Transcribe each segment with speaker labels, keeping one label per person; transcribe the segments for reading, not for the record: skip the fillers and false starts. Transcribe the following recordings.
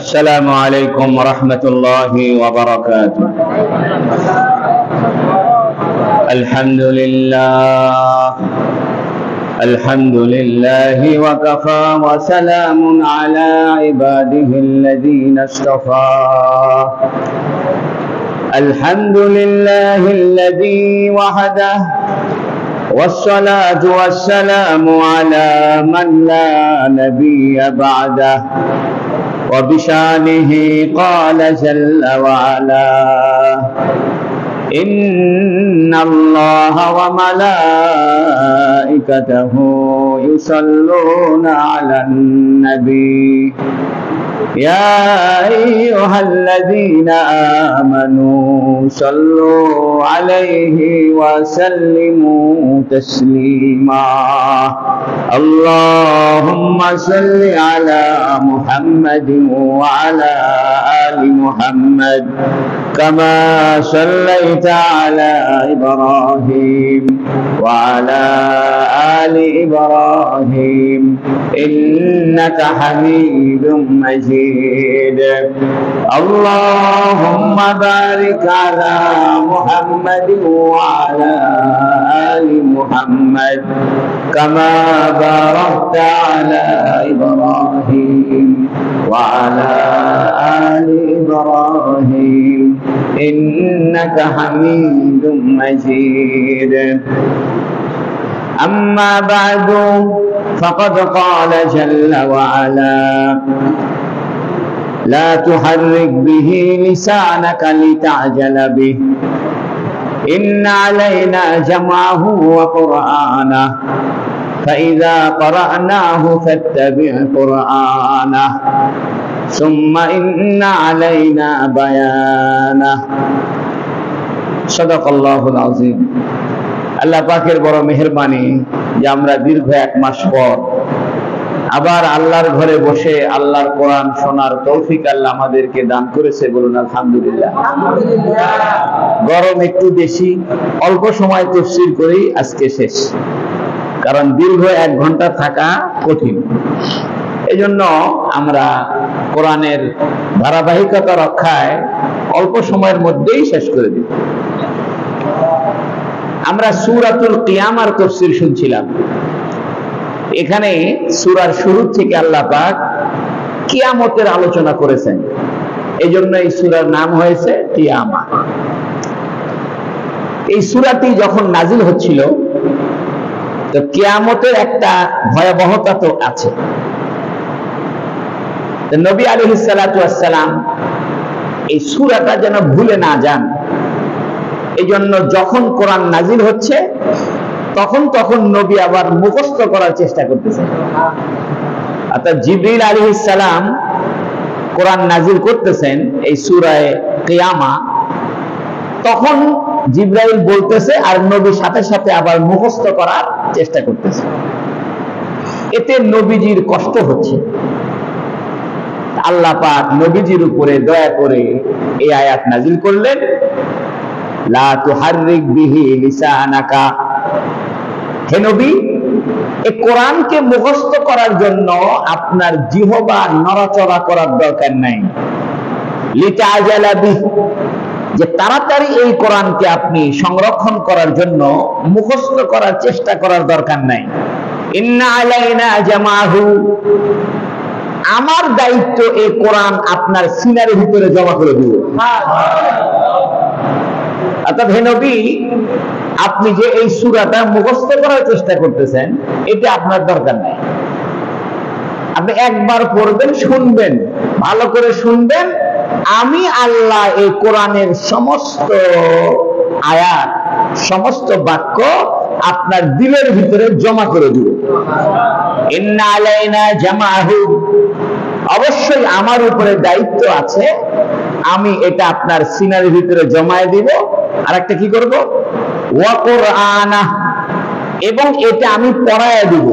Speaker 1: السلام عليكم ورحمة الله وبركاته. الحمد لله وكفى وسلام على عباده الذين اصطفى. الحمد لله الذي وحده والصلاة والسلام على من لا نبي بعده وبشانه قال جل وعلا إن الله وملائكته يصلون على النبي يا أيها الذين آمنوا صلوا عليه وسلموا تسليما. اللهم صل على محمد وعلى آل محمد كما صليت على إبراهيم وعلى آل إبراهيم إنك حميد مجيد. اللهم بارك على محمد وعلى آل محمد كما باركت على إبراهيم وعلى آل إبراهيم إنك حميد مجيد. أما بعد فقد قال جل وعلا لا تحرك به لسانك لتعجل به إن علينا جمعه وقرآنه فإذا قرأناه فاتبع قرآنه ثم إن علينا بيانه. صدق الله العظيم. আল্লাহ পাকের বড় মেহেরবানি যে আমরা দীর্ঘ এক মাস পর আবার আল্লাহর ঘরে বসে আল্লাহর কোরআন শোনার তৌফিক আল্লাহ আমাদেরকে দান করেছে। বলুন আলহামদুলিল্লাহ। গরম একটু বেশি, অল্প সময় তাফসীর করি, আজকে শেষ, কারণ দীর্ঘ 1 ঘন্টা থাকা কঠিন। এজন্য আমরা কোরআনের ধারাবাহিকতা রক্ষায় অল্প সময়ের মধ্যেই শেষ করে দিই। আমরা সূরাতুল কিয়ামার তাফসীর শুনছিলাম। এখানে সূরার শুরু থেকে আল্লাহ পাক কিয়ামতের আলোচনা করেছেন, এজন্য এই সূরার নাম হয়েছে কিয়ামা। এই সূরাটি যখন নাজিল হচ্ছিল তো কিয়ামতের একটা ভয়াবহতা তো আছে। নবী আলাইহিস সালাতু ওয়াস সালাম এই সূরাটা যেন ভুলে না যান, এজন্য যখন কোরআন নাজিল হচ্ছে তখন নবী আবার মুখস্থ করার চেষ্টা করতেছেন। অর্থাৎ জিবরিল আলাইহিস সালাম কোরআন নাজিল করতেছেন এই সূরা কিয়ামা, তখন জিবরাইল বলতেছে আর নবী সাথে সাথে আবার মুখস্থ করার চেষ্টা করতেছে। এতে নবীজির কষ্ট হচ্ছে। আল্লাহ পাক নবীজির উপরে দয়া করে এই আয়াত নাজিল করলেন, লা তুহাররিক বিহি লিসানাকা। হে নবী, এই কোরআনকে মুখস্থ করার জন্য আপনার জিহবা নড়াচড়া করার দরকার নাই। লিতাজালা বিহি, যে তাড়াতাড়ি এই কোরআনকে আপনি সংরক্ষণ করার জন্য মুখস্থ করার চেষ্টা করার দরকার নাই। ইন্না আলাইনা জামাহু, আমার দায়িত্ব এই কোরআন আপনার সিনার ভিতরে জমা করে দিব। অর্থাৎ হে নবী, আপনি যে এই সূরাটা মুখস্থ করার চেষ্টা করতেছেন এটা আপনার দরকার নাই। আপনি একবার পড়বেন, শুনবেন, ভালো করে শুনবেন, আমি আল্লাহ এই কোরআনের সমস্ত আয়াত, সমস্ত বাক্য আপনার দিলের ভিতরে জমা করে দিব। ইন্না আলাইনা জামাহু, অবশ্যই আমার উপরে দায়িত্ব আছে, আমি এটা আপনার সিনার ভিতরে জমায়ে দিব। আর একটা কি করব, ওয়া কুরআনা, এবং এটা আমি পড়ায়া দিব।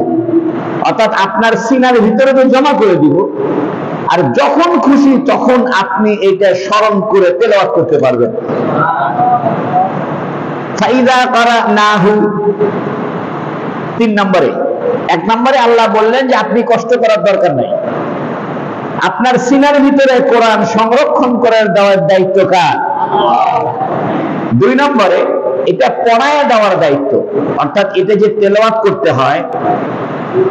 Speaker 1: অর্থাৎ আপনার সিনার ভিতরে জমা করে দিব, আর যখন খুশি তখন আপনি এটা স্মরণ করে তেলাওয়াত করতে পারবেন। ফাইদা কারানাহু, 3 নম্বরে এক নম্বরে আল্লাহ বললেন যে আপনি কষ্ট করার দরকার নাই, আপনার সিনার ভিতরে কোরআন সংরক্ষণ করার দেওয়ার দায়িত্ব কার? দুই নম্বরে এটা পড়ায় দেওয়ার দায়িত্ব, অর্থাৎ এটা যে তেলাওয়াত করতে হয়,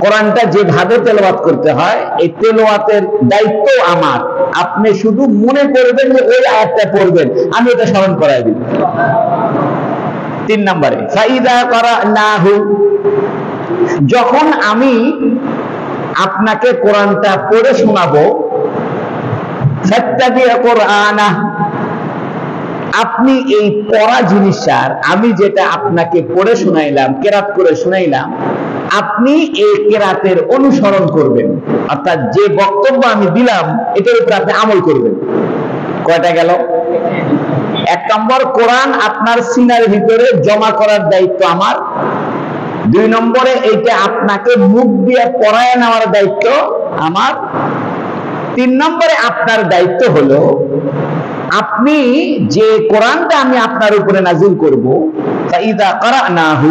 Speaker 1: কোরআনটা যেভাবে তেলাওয়াত করতে হয়, এই তেলাওয়াতের দায়িত্ব আমার। আপনি শুধু মনে করবেন যে ওই আয়াতটা পড়বেন, আমি এটা স্মরণ করায় দিব। তিন নম্বরে ফাইদা করানাহু, যখন আমি আপনাকে কোরআনটা পড়ে শোনাবো, ফাত্তাবিউ কুরআনা, আপনি এই পড়া জিনিসটার, আমি যেটা আপনাকে পড়ে শোনাইলাম, কেরাত করে শোনাইলাম, আপনি এই কেরাতের অনুসরণ করবেন, অর্থাৎ যে বক্তব্য আমি দিলাম এটার উপর আপনি আমল করবেন। কয়টা গেল? এক নম্বর, কোরআন আপনার সিনার ভিতরে জমা করার দায়িত্ব আমার। দুই নম্বরে এইটা আপনাকে মুখ দিয়ে পড়ায় নেওয়ার দায়িত্ব আমার। তিন নম্বরে আপনার দায়িত্ব হলো আপনি যে কোরআনটা আমি আপনার উপরে নাজিল করব, ফাইদা কারানাহু,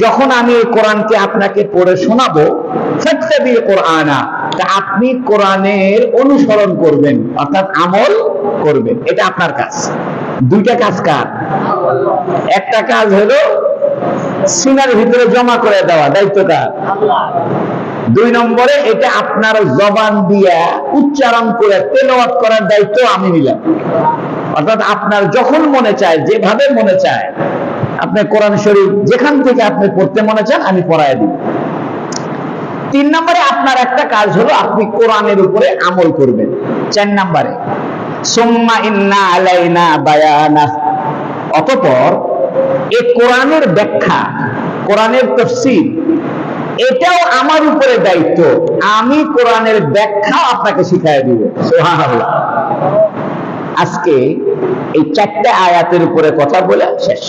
Speaker 1: যখন আমি এই কোরআনকে আপনাকে পড়ে শোনাবো, ফাত্তাবিউ কুরআনা, তা আপনি কোরআনের অনুসরণ করবেন, অর্থাৎ আমল করবেন। এটা আপনার কাজ। দুইটা কাজ কার? একটা কাজ হলো সিনার ভিতরে জমা করে দেওয়া, দায়িত্বটা দুই নম্বরে এটা আপনার জবান দিয়া উচ্চারণ করে তেলাওয়াত করার দায়িত্ব আমি নিলাম। অর্থাৎ আপনার যখন মনে চায়, যেভাবে মনে চায়, আপনি কোরআন শরীফ যেখান থেকে আপনি পড়তে মনে চান আমি পড়ায় দিব। তিন নম্বরে আপনার একটা কাজ হলো আপনি কোরআনের উপরে আমল করবেন। চার নম্বরে সুম্মা ইন্না আলাইনা বায়ানা, অতঃপর এই কোরআনের ব্যাখ্যা, কোরআনের তাফসীর, এটাও আমার উপরে দায়িত্ব। আমি কোরআনের ব্যাখ্যা আপনাকে শিখাই দিব। সুবহানাল্লাহ। আজকে এই চারটা আয়াতের উপরে কথা বলে শেষ,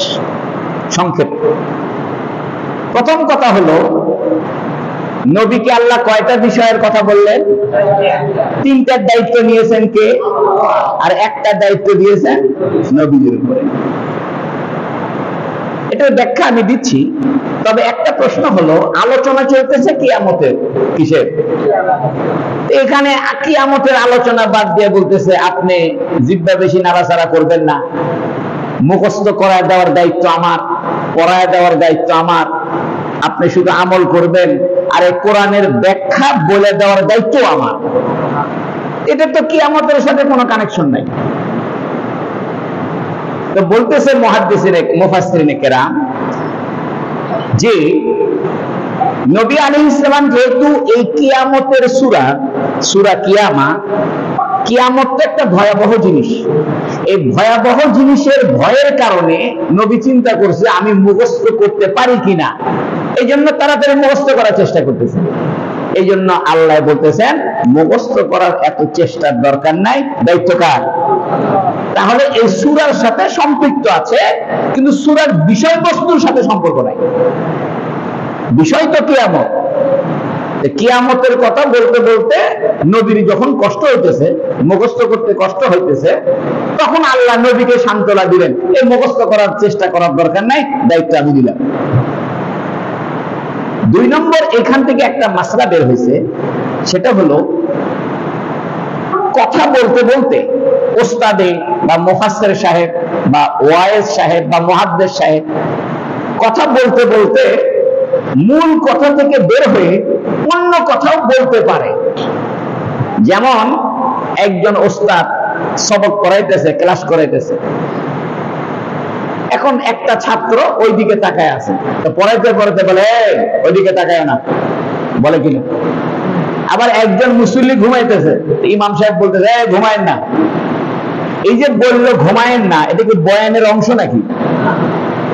Speaker 1: সংক্ষেপ। প্রথম কথা হলো, নবীকে আল্লাহ কয়টা বিষয়ের কথা বললেন? তিনটার দায়িত্ব নিয়েছেন কে? আর একটা দায়িত্ব দিয়েছেন নবীর উপরে। এটার ব্যাখ্যা আমি দিচ্ছি, তবে একটা প্রশ্ন হলো, আলোচনা চলতেছে কিয়ামতের, কিসের? এখানে কিয়ামতের আলোচনা বাদ দিয়ে বলতেছে আপনি জিহ্বা বেশি নাড়াচাড়া করবেন না, মুখস্থ করায় দেওয়ার দায়িত্ব আমার, পড়ায় দেওয়ার দায়িত্ব আমার, আপনি শুধু আমল করবেন, আর এই কোরআনের ব্যাখ্যা বলে দেওয়ার দায়িত্ব আমার। এটা তো কিয়ামতের সাথে কোনো কানেকশন নাই। তো বলতেছে মুফাসসিরিনে কেরাম যে নবী আলাইহিস সালাম যেহেতু এই কিয়ামতের সূরা কিয়ামা, কিয়ামত তো একটা ভয়াবহ জিনিস, এই ভয়াবহ জিনিসের ভয়ের কারণে নবী চিন্তা করছে আমি মুখস্থ করতে পারি কিনা, এই জন্য তাড়াতাড়ি মুখস্থ করার চেষ্টা করতেছে। এই জন্য আল্লাহ বলতেছেন মুখস্থ করার এত চেষ্টার দরকার নাই, দায়িত্ব কার? তাহলে এই সূরার সাথে সম্পৃক্ত আছে, কিন্তু সূরার বিষয়বস্তুর সাথে সম্পর্ক নাই। বিষয় তো কিয়ামত। কিয়ামতের কথা বলতে বলতে নবীর যখন কষ্ট হইতেছে, মুখস্থ করতে কষ্ট হইতেছে, তখন আল্লাহ নবীকে সান্ত্বনা দিলেন, এই মুখস্থ করার চেষ্টা করার দরকার নাই, দায়িত্ব আমি দিলাম। দুই নম্বর, এখান থেকে একটা মাসলা বের হয়েছে, সেটা হলো কথা বলতে বলতে ওস্তাদে বা মুফাসসির সাহেব বা ওয়াইজ সাহেব বা মুহাদ্দিস সাহেব কথা বলতে বলতে মূল কথা থেকে বের হয়ে অন্য কথাও বলতে পারে। যেমন একজন ওস্তাদ সবক করাইতেছে, ক্লাস করাইতেছে, এখন একটা ছাত্র ওইদিকে তাকায় আছে, তো পড়াইতে পড়াইতে বলে ওইদিকে তাকায় না, বলে কিনা? আবার একজন মুসল্লি ঘুমাইতেছে, ইমাম সাহেব বলতেছে ঘুমায়েন না। এই যে বললো ঘুমায়েন না, এটা কি বয়ানের অংশ নাকি?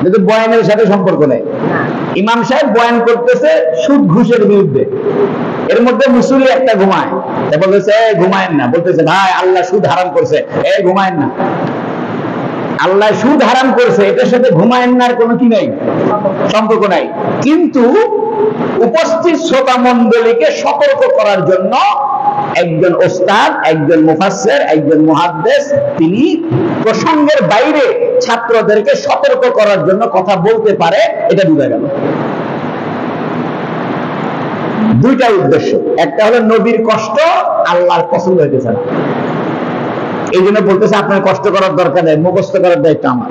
Speaker 1: কিন্তু বয়ানের সাথে সম্পর্ক নেই। ইমাম সাহেব বয়ান করতেছে সুদ ঘুষের বিরুদ্ধে, এর মধ্যে মুসল্লি একটা ঘুমায়, বলতেছে ঘুমায়েন না, বলতেছে ভাই আল্লাহ সুদ হারাম করছে, ঘুমায়েন না। আল্লাহ সুদ হারাম করছে, এটার সাথে ঘুমায়েন না কোনো কি নাই, সম্পর্ক নাই। কিন্তু উপস্থিত শ্রোতা মণ্ডলীকে সতর্ক করার জন্য একজন ওস্তাদ, একজন মুফাসসির, একজন মুহাদ্দিস, তিনি প্রসঙ্গের বাইরে ছাত্রদেরকে সতর্ক করার জন্য কথা বলতে পারে, এটা বোঝা গেল। দুইটা উদ্দেশ্য, একটা হলো নবীর কষ্ট আল্লাহর পছন্দ হইতেছে না, এই জন্য বলতেছে আপনার কষ্ট করার দরকার নেই, মুখস্থ করার দায়িত্ব আমার।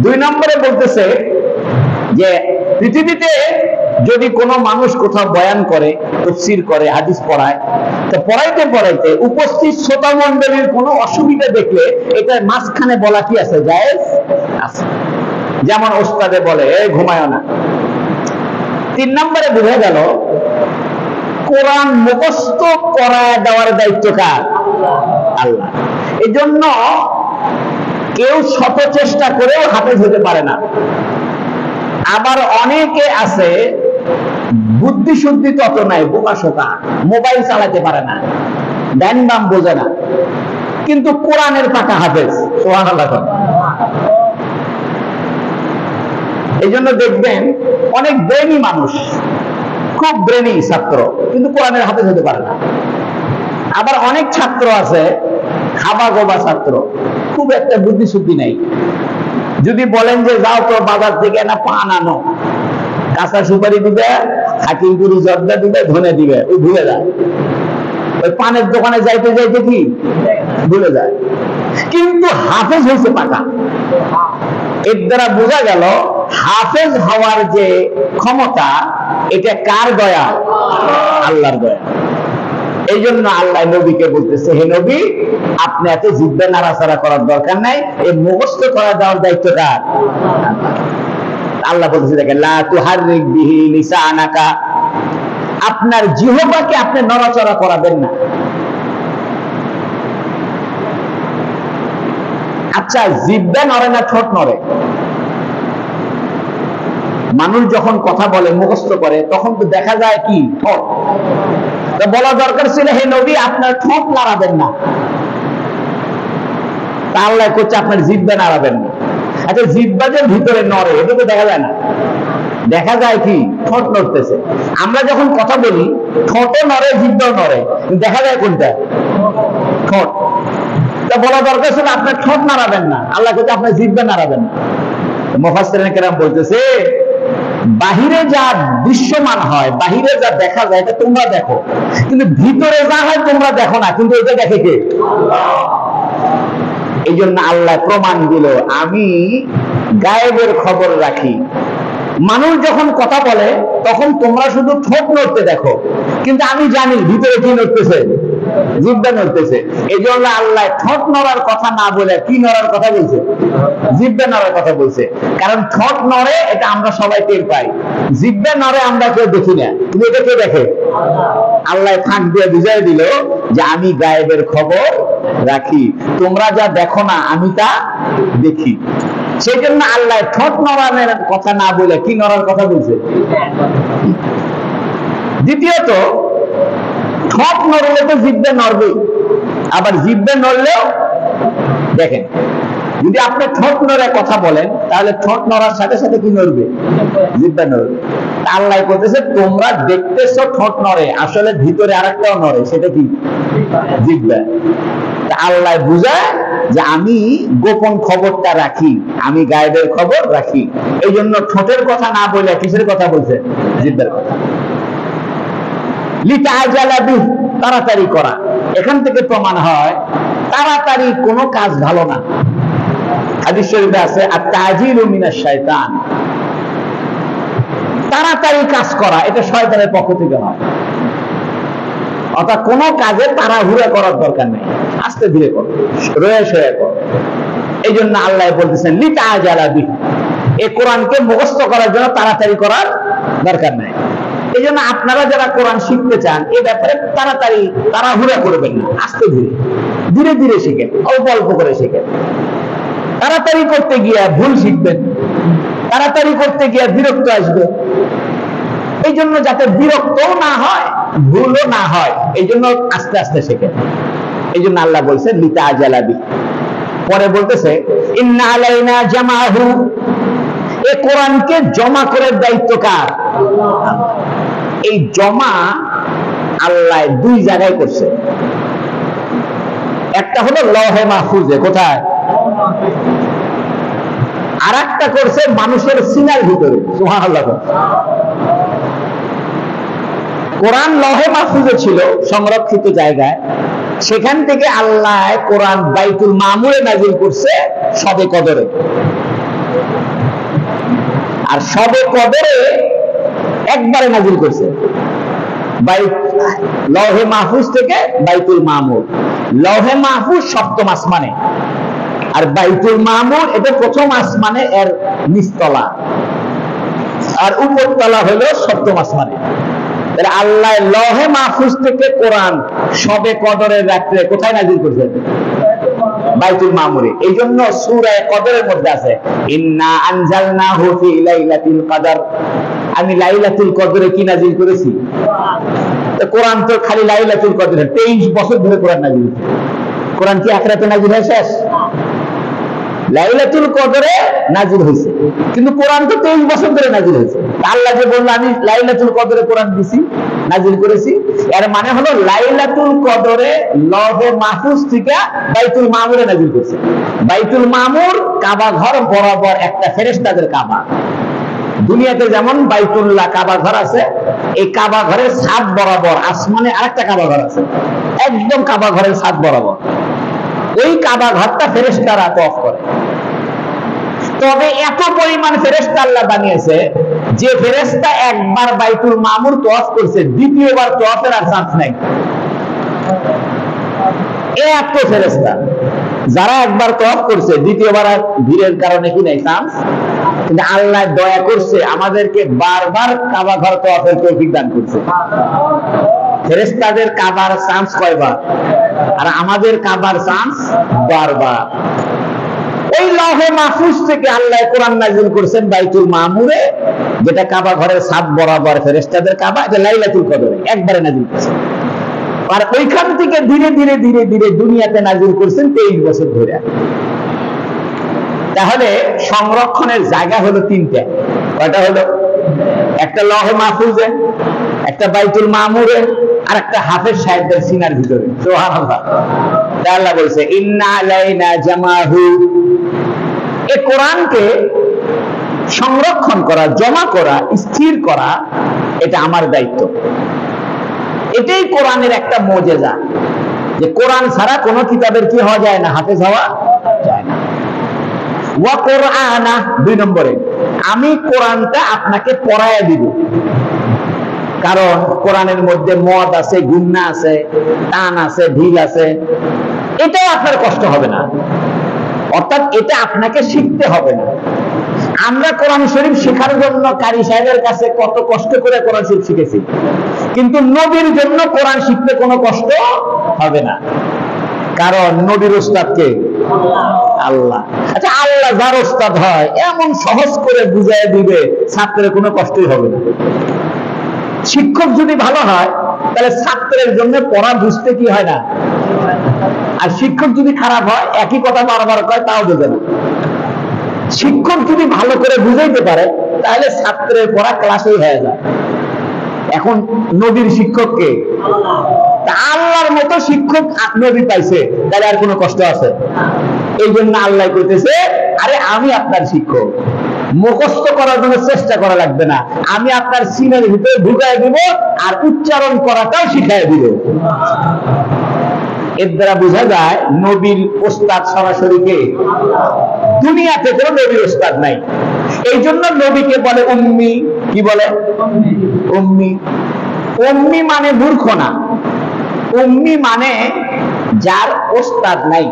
Speaker 1: দুই নম্বরে বলতেছে যে পৃথিবীতে যদি কোনো মানুষ কোথাও বয়ান করে, তাফসীর করে, হাদিস পড়ায়, তো পড়াইতে পড়াইতে উপস্থিত শ্রোতা মণ্ডলীর কোনো অসুবিধা দেখলে এটা মাঝখানে বলা কি আছে, জায়েজ আছে। যেমন ওস্তাদে বলে ঘুমায় না। তিন নম্বরে বোঝা গেল কোরআন মুখস্থ করায় দেওয়ার দায়িত্ব কার? আল্লাহ। এই জন্য কেউ শত চেষ্টা করেও হাফেজ হতে পারে না। আবার অনেকে আছে বুদ্ধি শুদ্ধি তত নাই, বোকা শোকা, মোবাইল চালাতে পারে না, ডান বাম বোঝে না, কিন্তু কোরআনের পাকা হাফেজ। সুবহানাল্লাহ। এই জন্য দেখবেন অনেক ব্রেনি মানুষ, খুব ব্রেনি ছাত্র, কিন্তু কোরআনের হাফেজ হতে পারে না। আবার অনেক ছাত্র আছে খাবা গোবা ছাত্র, খুব একটা বুদ্ধি শুদ্ধি নাই, যদি বলেন যে যাও তো বাজার থেকে না পান আনো, কাঁচা সুপারি দিবে, হাকিমপুরি জর্দা দিবে, ধনে দিবে, ওই ভুলে যায়। ওই পানের দোকানে যাইতে যাইতে কি ভুলে যায়, কিন্তু হাফেজ হয়েছে পাকা। এর দ্বারা বোঝা গেল হাফেজ হওয়ার যে ক্ষমতা, এটা কার দয়া? আল্লাহর দয়া। এই জন্য আল্লাহ নবীকে বলতেছে, হে নবী, আপনি এত জিহ্বা নাড়াচাড়া করার দরকার নাই, এই মুখস্থ করা দেওয়ার দায়িত্ব কার? আল্লাহ বলতেছে দেখেন, লা তুহাররিক বিহি লিসানাকা, আপনার জিহ্বাকে আপনি নড়াচড়া করাবেন না। আচ্ছা, জিহ্বা নড়ে না ঠোঁট নড়ে? মানুষ যখন কথা বলে, মুখস্থ করে, তখন তো দেখা যায় কি ঠোঁট। তো বলা দরকার ছিল, হে নবী, আপনার ঠোঁট নাড়াবেন না। তা আল্লাহ করছে আপনার জিহ্বা নাড়াবেন না। আচ্ছা, জিহ্বা যে ভিতরে নড়ে, এটা তো দেখা যায় না, দেখা যায় কি ঠোঁট নড়তেছে। আমরা যখন কথা বলি ঠোঁটও নড়ে, জিহ্বাও নড়ে, দেখা যায় কোনটা? ঠোঁট। তা বলা দরকার ছিল আপনার ঠোঁট নাড়াবেন না, আল্লাহ করছে আপনার জিহ্বা নাড়াবেন না। মুফাসসিরিন কেরাম বলতেছে, বাহিরে যা দৃশ্যমান হয়, বাহিরে যা দেখা যায়, এটা তোমরা দেখো, কিন্তু ভিতরে যা হয় তোমরা দেখো না, কিন্তু এটা দেখে কে? এই জন্য আল্লাহ প্রমাণ দিল, আমি গায়েবের খবর রাখি। মানুষ যখন কথা বলে তখন তোমরা শুধু ঠোঁট নড়তে দেখো, কিন্তু আমি জানি ভিতরে কি নড়তেছে, জিহ্বা নড়তেছে। এই জন্য আল্লাহ ঠোঁট নড়ার কথা না বলে কি নড়ার কথা বলছে? জিহ্বা নড়ার কথা বলছে। কারণ ঠোঁট নড়ে এটা আমরা সবাই টের পাই, জিহ্বা নড়ে আমরা কেউ দেখি না, কিন্তু এটা কে দেখে? আল্লাহ ফাঁক দিয়ে বুঝাই দিল যে আমি গায়েবের খবর রাখি, তোমরা যা দেখো না আমি তা দেখি। সেই জন্য আল্লাহ ঠোঁট নড়ানোর কথা না বলে কি নড়ার কথা বলছে? দ্বিতীয়ত, ঠোঁট নড়লে তো জিহ্বা নড়বে, আবার জিহ্বা নড়লেও দেখেন, যদি আপনি ঠোঁট নড়ে কথা বলেন, তাহলে ঠোঁট নড়ার সাথে সাথে কি নড়বে? জিহ্বা নড়বে। আল্লাহ বলতেছে তোমরা দেখতেছো ঠোঁট নড়ে, আসলে ভিতরে আরেকটাও নড়ে, সেটা কি? জিহ্বা। আল্লাহ বুঝায় যে আমি গোপন খবরটা রাখি, আমি গায়েবের খবর রাখি। এই জন্য ঠোঁটের কথা না বলে কিসের কথা বলছে? জিহ্বার কথা। লিতাআজালা বিহি, তাড়াতাড়ি করা। এখান থেকে প্রমাণ হয় তাড়াতাড়ি কোনো কাজ ভালো না। হাদিস শরীফে আছে, আত-তাজিলু মিনাশ শাইতান, তাড়াতাড়ি কাজ করা এটা শয়তানের পক্ষ থেকে হয়। অর্থাৎ কোন কাজে তাড়াহুড়া করার দরকার নেই, আস্তে ধীরে করো, রয়ে সয়ে করো। এই জন্য আল্লাহ বলতেছেন লিতাআজালা বিহি, এই কোরআনকে মুখস্থ করার জন্য তাড়াতাড়ি করার দরকার নাই। এই জন্য আপনারা যারা কোরআন শিখতে চান, এই ব্যাপারে তাড়াতাড়ি তাড়াহুড়া করবেন না, আস্তে ধীরে ধীরে ধীরে শিখেন, অল্প অল্প করে শিখেন। তাড়াতাড়ি করতে গিয়ে ভুল শিখবেন, তাড়াতাড়ি করতে গিয়ে বিরক্ত আসবে। এই জন্য যাতে বিরক্তও না হয়, ভুলও না হয়, এই জন্য আস্তে আস্তে শেখেন। এই জন্য আল্লাহ বলছেন লিতাআজালা বিহি। পরে বলতেছে ইন্না আলাইনা জামাহু, এই কোরআনকে জমা করার দায়িত্ব কার? এই জমা আল্লাহ দুই জায়গায় করছে। একটা হলো লৌহে মাহফুজে, কোথায়? আর একটা করছে মানুষের সিনার ভিতরে। সুবহানাল্লাহ। কোরআন লহে মাহফুজে ছিল সংরক্ষিত জায়গায়, সেখান থেকে আল্লাহ কোরআন বাইতুল মামুরে নাজিল করছে শবে কদরে। আর শবে কদরে একবারে নাজিল করছে লৌহে মাহফুজ থেকে বাইতুল মামুর। লৌহে মাহফুজ সপ্তম আসমানে, আর বাইতুল মামুর এটা প্রথম আসমানে, এর নিচতলা, আর উপরতলা হলো সপ্তম আসমানে। আল্লাহ লৌহে মাহফুজ থেকে কোরআন শবে কদরের রাত্রে কোথায় নাজিল করছেন? বাইতুল মামুরে। এই জন্য সূরা কদরের মধ্যে আছে ইন্না আনজালনাহু ফি লাইলাতুল কদর, আমি লাইলাতুল কদরে কি নাজিল করেছি? কোরআন তো খালি লাইলাতুল কদরে 23 বছর ধরে কোরআন নাজিল হয়েছে। কোরআন কি এক রাতে নাজিল হয়ে শেষ? লাইলাতুল কদরে নাজিল হয়েছে, কিন্তু কোরআন তো 23 বছর ধরে নাজিল হয়েছে। আল্লাহ যে বলল আমি লাইলাতুল কদরে কোরআন দিছি, নাজিল করেছি, এর মানে হলো লাইলাতুল কদরে লৌহে মাহফুজ থেকে বাইতুল মামুরে নাজিল করছে। বাইতুল মামুর কাবা ঘর বরাবর একটা ফেরেশতাদের কাবা। দুনিয়াতে যেমন বাইতুল্লাহ কাবা ঘর আছে, এই কাবা ঘরের ছাদ বরাবর আসমানে আরেকটা কাবা ঘর আছে, একদম কাবা ঘরের ছাদ বরাবর। ওই কাবা ঘরটা ফেরেশতারা তওয়াফ করে। তবে এত পরিমাণ ফেরেশতা আল্লাহ বানিয়েছে যে ফেরেশতা একবার বাইতুল মামুর তওয়াফ করছে, দ্বিতীয়বার তওয়াফের আর চান্স নাই। এত ফেরেশতা যারা একবার তওয়াফ করছে, দ্বিতীয়বার আর ভিড়ের কারণে কি নাই চান্স। কিন্তু আল্লাহ দয়া করছে, আমাদেরকে বারবার কাবা ঘর তওয়াফের তৌফিক দান করছে। ফেরেশতাদের কাবার চান্স কয়বার, আর আমাদের কাবার চান্স বারবার। ওই লৌহে মাহফুজ থেকে আল্লাহ কোরআন নাজিল করেছেন বাইতুল মামুরে, যেটা কাবা ঘরের ছাদ বরাবর ফেরেশতাদের কাবা, এটা লাইলাতুল কদরে একবারে নাজিল করেছেন। আর ওইখান থেকে ধীরে ধীরে ধীরে ধীরে দুনিয়াতে নাজিল করেছেন 23 বছর ধরে। তাহলে সংরক্ষণের জায়গা হলো তিনটা। কয়টা হলো? একটা লৌহে মাহফুজে, একটা বাইতুল মামুরে, আর একটা হাফেজ সাহেবদের সিনার ভিতরে। সুবহানাল্লাহ। আল্লাহ বলছে ইন্না আলাইনা জামাহু, এই কোরআনকে সংরক্ষণ করা, জমা করা, স্থির করা, এটা আমার দায়িত্ব। এটাই কোরআনের একটা মুজিজা, যে কোরআন ছাড়া কোনো কিতাবের কি হওয়া যায় না, হাফেজ হওয়া যায় না। ওয়া কোরআনা, 2 নম্বরে আমি কোরআনটা আপনাকে পড়ায়া দিব। কারণ কোরআনের মধ্যে মদ আছে, গুন্না আছে, টান আছে, ঢিল আছে, এটাও আপনার কষ্ট হবে না। অর্থাৎ এটা আপনাকে শিখতে হবে না। আমরা কোরআন শরীফ শেখার জন্য কারি সাহেবের কাছে কত কষ্ট করে কোরআন শরীফ শিখেছি, কিন্তু নবীর জন্য কোরআন শিখতে কোনো কষ্ট হবে না। কারণ নবীর উস্তাদ কে? আল্লাহ। আচ্ছা, আল্লাহ যার উস্তাদ হয় এমন সহজ করে বুঝায় দিবে, ছাত্রের কোনো কষ্টই হবে না। শিক্ষক যদি ভালো হয় তাহলে ছাত্রের জন্য পড়া বুঝতে কি হয় না। আর শিক্ষক যদি খারাপ হয়, একই কথা বারবার কয়, তাও বোঝে না। শিক্ষক যদি ভালো করে বুঝাইতে পারে তাহলে ছাত্রের পড়া ক্লাসেই হয়ে যায়। এখন নবীর শিক্ষককে, আল্লাহর মতো শিক্ষক নবী পাইছে, তাহলে আর কোনো কষ্ট আছে? এই জন্য আল্লাহ কইতেছে, আরে আমি আপনার শিক্ষক, মুখস্থ করার জন্য চেষ্টা করা লাগবে না, আমি আপনার সিনের ভিতরে ঢুকাই দিব, আর উচ্চারণ করাটাও শিখাই দিব। এর দ্বারা বোঝা যায় নবীর ওস্তাদ সরাসরি কে? দুনিয়াতে কোনো নবীর ওস্তাদ নাই। এই জন্য নবীকে বলে উম্মি। কি বলে? উম্মি। উম্মি মানে মূর্খ না, উম্মি মানে যার ওস্তাদ নাই,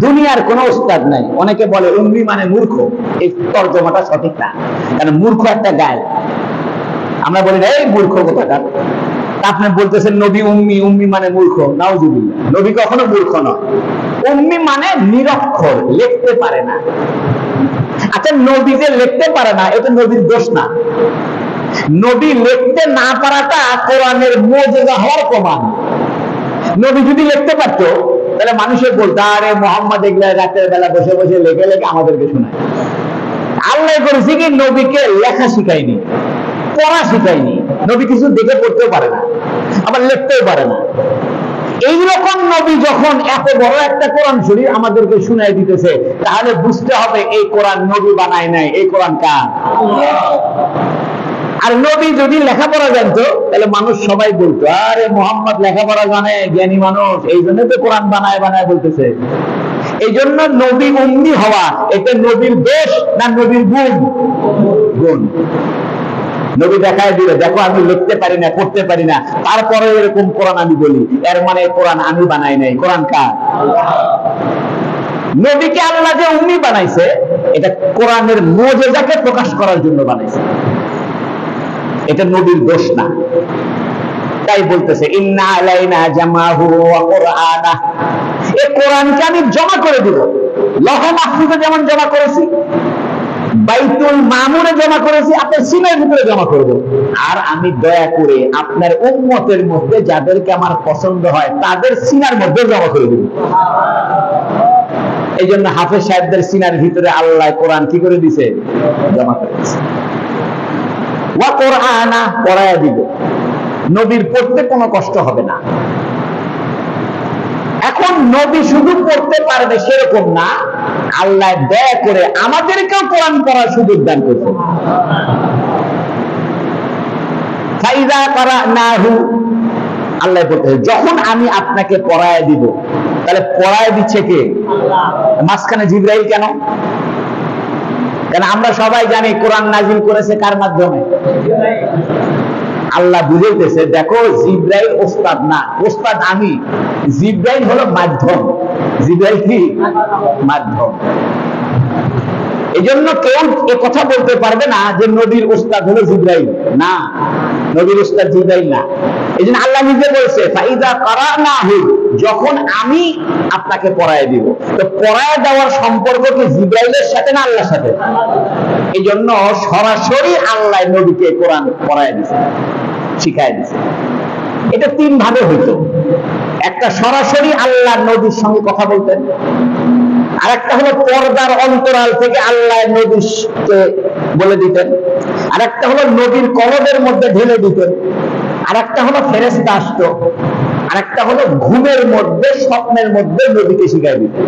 Speaker 1: দুনিয়ার কোনো ওস্তাদ নাই। অনেকে বলে উম্মি মানে মূর্খ, এই তর্জমাটা সঠিক না, কারণ মূর্খ একটা গাল। আমরা বলি না এই মূর্খ কথাটা। আপনি বলতেছেন নবী উম্মি, উম্মি মানে মূর্খ। নাউজুবিল্লাহ, নবী কখনো মূর্খ নয়। উম্মি মানে নিরক্ষর, লিখতে পারে না। আচ্ছা, নবী যে লিখতে পারে না, এটা নবীর দোষ না। নবী লিখতে না পারাটা কোরআনের মুজিজা হওয়ার প্রমাণ। নবী যদি লিখতে পারতো তাহলে মানুষের বলতো, আরে মোহাম্মদ এগুলা রাতের বেলা বসে বসে লেখে লেখে আমাদেরকে শোনায়। আল্লাহ করেছে কি, নবীকে লেখা শিখায়নি, পড়া শিখায়নি। নবী কিছু দেখে পড়তেও পারে না, আবার লিখতেও পারে না। এইরকম নবী যখন এত বড় একটা কোরআন শরীফ আমাদেরকে শুনাই দিতেছে, তাহলে বুঝতে হবে এই কোরআন নবী বানায় নাই, এই কোরআন কার? আর নবী যদি লেখাপড়া জানতো তাহলে মানুষ সবাই বলতো আরে মোহাম্মদ লেখাপড়া জানে, জ্ঞানী মানুষ, এই জন্য তো কোরআন বানায় বানায় বলতেছে। এই জন্য নবী উম্মি হওয়া এটা নবীর দোষ না নবীর গুণ? গুণ। নবী দেখায় দিলে দেখো আমি লিখতে পারি না, পড়তে পারি না, তারপরে এরকম কোরআন আমি বলি, এর মানে কোরআন আমি বানাই নাই, কোরআন কার? নবীকে আল্লাহ যে উম্মি বানাইছে এটা কোরআনের মুজিজাকে প্রকাশ করার জন্য বানাইছে, এটা নবীর দোষ না। তাই বলতেছে ইন্না আলাইনা জামাহু ওয়া কুরআনা, এই কোরআনকে আমি জমা করে দিব, লৌহ মাহফুজে যেমন জমা করেছি, বাইতুল মামুরে জমা করেছি, আপনার সিনার ভিতরে জমা করব। আর আমি দয়া করে আপনার উম্মতের মধ্যে যাদেরকে আমার পছন্দ হয় তাদের সিনার মধ্যে জমা করে দেব। এই জন্য হাফেজ সাহেবদের সিনার ভিতরে আল্লাহ কোরআন কি করে দিছে? জমা করে দিছে। ওয়া কুরআনা, পড়ায়া দিব, নবীর পড়তে কোনো কষ্ট হবে না। এখন নবী শুধু পড়তে পারবে সেরকম না, আল্লাহ দয়া করে আমাদেরকেও কোরআন পড়ার সুযোগ দান করছে। ফাইযা কারানাহু, আল্লাহ বলতে যখন আমি আপনাকে পড়ায় দিব, তাহলে পড়ায় দিচ্ছে কে? মাঝখানে জিবরাইল কেন? কারণ আমরা সবাই জানি কোরআন নাজিল করেছে কার মাধ্যমে? আল্লাহ বুঝাইতেছে দেখো জিবরাইল ওস্তাদ না, ওস্তাদ আমি, জিবরাইল হলো মাধ্যম। জিবরাইল কি? মাধ্যম। এই জন্য কেউ এ কথা বলতে পারবে না যে নবীর ওস্তাদ হলো জিবরাইল, না, নবীর ওস্তাদ জিবরাইল না। এই জন্য আল্লাহ নিজে বলছে ফাইদা কারানাহু, যখন আমি আপনাকে পড়ায় দিব। তো পড়ায় দেওয়ার সম্পর্ক কি জিবরাইলের সাথে না আল্লাহর সাথে? এই জন্য সরাসরি আল্লাহ নবীকে কোরআন পড়ায় দিয়েছে, শিখায় দিয়েছে। এটা তিন ভাবে হইতো, একটা সরাসরি আল্লাহ নবীর সঙ্গে কথা বলতেন, আর একটা হলো পর্দার অন্তরাল থেকে আল্লাহ নবীকে বলে দিতেন, আর একটা হলো নবীর কলবের মধ্যে ঢেলে দিতেন, আর একটা হলো ফেরেশতা আসতো, আর একটা হলো ঘুমের মধ্যে, স্বপ্নের মধ্যে নবীকে শিখাই দিতেন।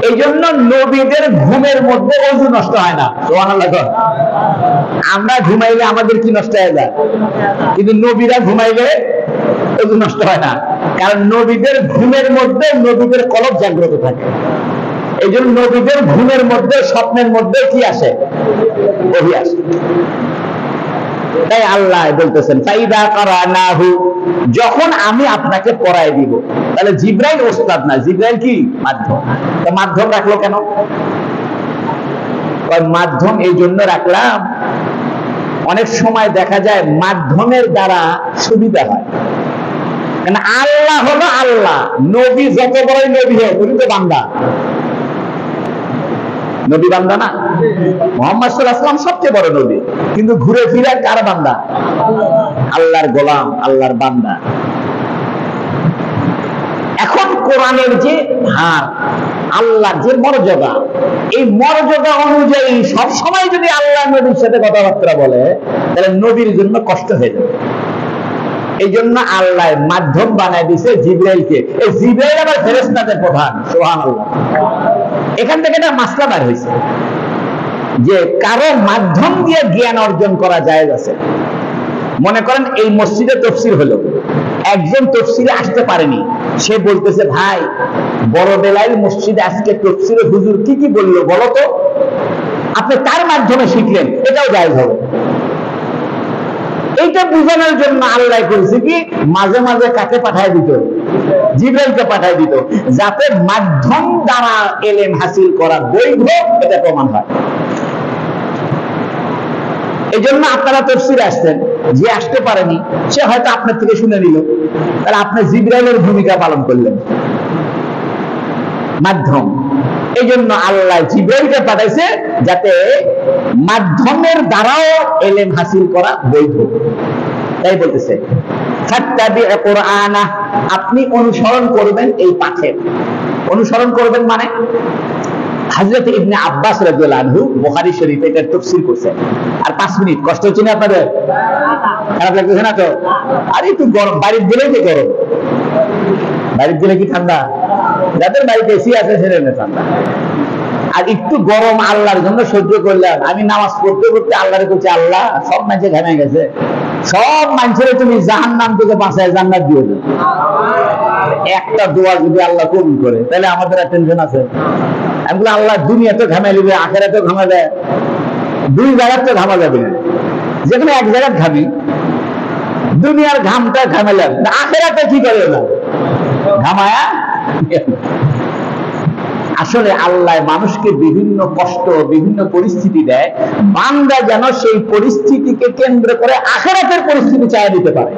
Speaker 1: এই জন্য নবীদের ঘুমের মধ্যে ওযু নষ্ট হয় না। সুবহানাল্লাহ। আমরা ঘুমাইলে আমাদের কি নষ্ট হয়ে যায়, কিন্তু নবীরা ঘুমাইলে ওযু নষ্ট হয় না, কারণ নবীদের ঘুমের মধ্যে নবীদের কলব জাগ্রত থাকে। এই জন্য নবীদের ঘুমের মধ্যে, স্বপ্নের মধ্যে কি আসে? ওহী আসে। তাই আল্লাহ বলতেছেন ফাইদা কারানাহু, যখন আমি আপনাকে পড়ায় দিব। তাহলে জিবরাইল ওস্তাদ না, জিবরাইল কি? মাধ্যম। তো মাধ্যম রাখলো কেন? মাধ্যম এই জন্য রাখলাম, অনেক সময় দেখা যায় মাধ্যমের দ্বারা সুবিধা হয়। কারণ আল্লাহ হলো আল্লাহ, নবী যত বড়ই নবী হোক উনি তো বান্দা, নবী বান্দা না? মুহাম্মদ সাল্লাল্লাহু আলাইহি ওয়াসাল্লাম সবচেয়ে বড় নবী, কিন্তু ঘুরে ফিরে কার বান্দা? আল্লাহর গোলাম, আল্লাহর বান্দা। এখন কোরআনের যে হার, আল্লাহর যে মর্যাদা, এই মর্যাদা অনুযায়ী সব সময় যদি আল্লাহ নবীর সাথে কথাবার্তা বলে তাহলে নবীর জন্য কষ্ট হয়ে যাবে। এই জন্য আল্লাহ মাধ্যম বানায় দিছে জিবরাইলকে। এই জিবরাইল আবার ফেরেশতাদের প্রধান। সুবহানাল্লাহ। এখান থেকে একটা মাসলা বের হয়েছে যে কারো মাধ্যম দিয়ে জ্ঞান অর্জন করা জায়েজ আছে। মনে করেন এই মসজিদে তাফসীর হলো, একজন তাফসীরে আসতে পারেনি, সে বলতেছে ভাই বড় বেলায় মসজিদে আজকে তাফসীরে হুজুর কি কি বললো বলো তো, আপনি তার মাধ্যমে শিখলেন, এটাও জায়েজ হবে। এইটা বোঝানোর জন্য আল্লাহ করেছে কি মাঝে মাঝে কাকে পাঠায় দিত? জিবরাইলকে পাঠায় দিত, যাতে মাধ্যম দ্বারা ইলম হাসিল করা বৈধ এটা প্রমাণ হয়। এই জন্য আপনারা তাফসীরে আসতেন, যে আসতে পারেনি সে হয়তো আপনার থেকে শুনে নিল, তাহলে আপনি জিবরাইলের ভূমিকা পালন করলেন, মাধ্যম। এই জন্য আল্লাহ জিবরাইলকে পাঠাইছে যাতে মাধ্যমের দ্বারাও ইলম হাসিল করা বৈধ। তাই বলতেছে ফাত্তাবি কুরআনা, আপনি অনুসরণ করবেন এই পাঠের। অনুসরণ করবেন মানে হযরত ইবনে আব্বাস রাদিয়াল্লাহু আনহু বুখারী শরীফে এটা তাফসীর করেছেন। আর 5 মিনিট কষ্ট হচ্ছে না আপনাদের? খারাপ লাগছে না তো? আরে একটু গরম, বাড়ির দিলেই তো গরম, বাড়ির দিলে কি ঠান্ডা? যাদের বাড়িতে এসি আছে সেটা ঠান্ডা। আর একটু গরম আল্লাহর জন্য সহ্য করলাম। আমি নামাজ পড়তে পড়তে আল্লাহরে বলছি, আল্লাহ সব মানুষে ঘেমে গেছে, সব মানুষের তুমি জাহান্নাম থেকে বাঁচায় জান্নাত দিয়ে দেবে। একটা দোয়া যদি আল্লাহ কবুল করে তাহলে আমাদের আর টেনশন আছে? আমি বলি আল্লাহ দুনিয়া তো ঘামে নিবে, আখেরাতে ঘামাবে, দুই জায়গায় তো ঘামা যাবে, যেখানে এক জায়গায় ঘামি, দুনিয়ার ঘামটা ঘামালাম, আখেরাতে কি করে না ঘামায়া। আসলে আল্লাহ মানুষকে বিভিন্ন কষ্ট, বিভিন্ন পরিস্থিতি দেয়, বান্দা যেন সেই পরিস্থিতিকে কেন্দ্র করে আখেরাতের পরিস্থিতি চায় দিতে পারে।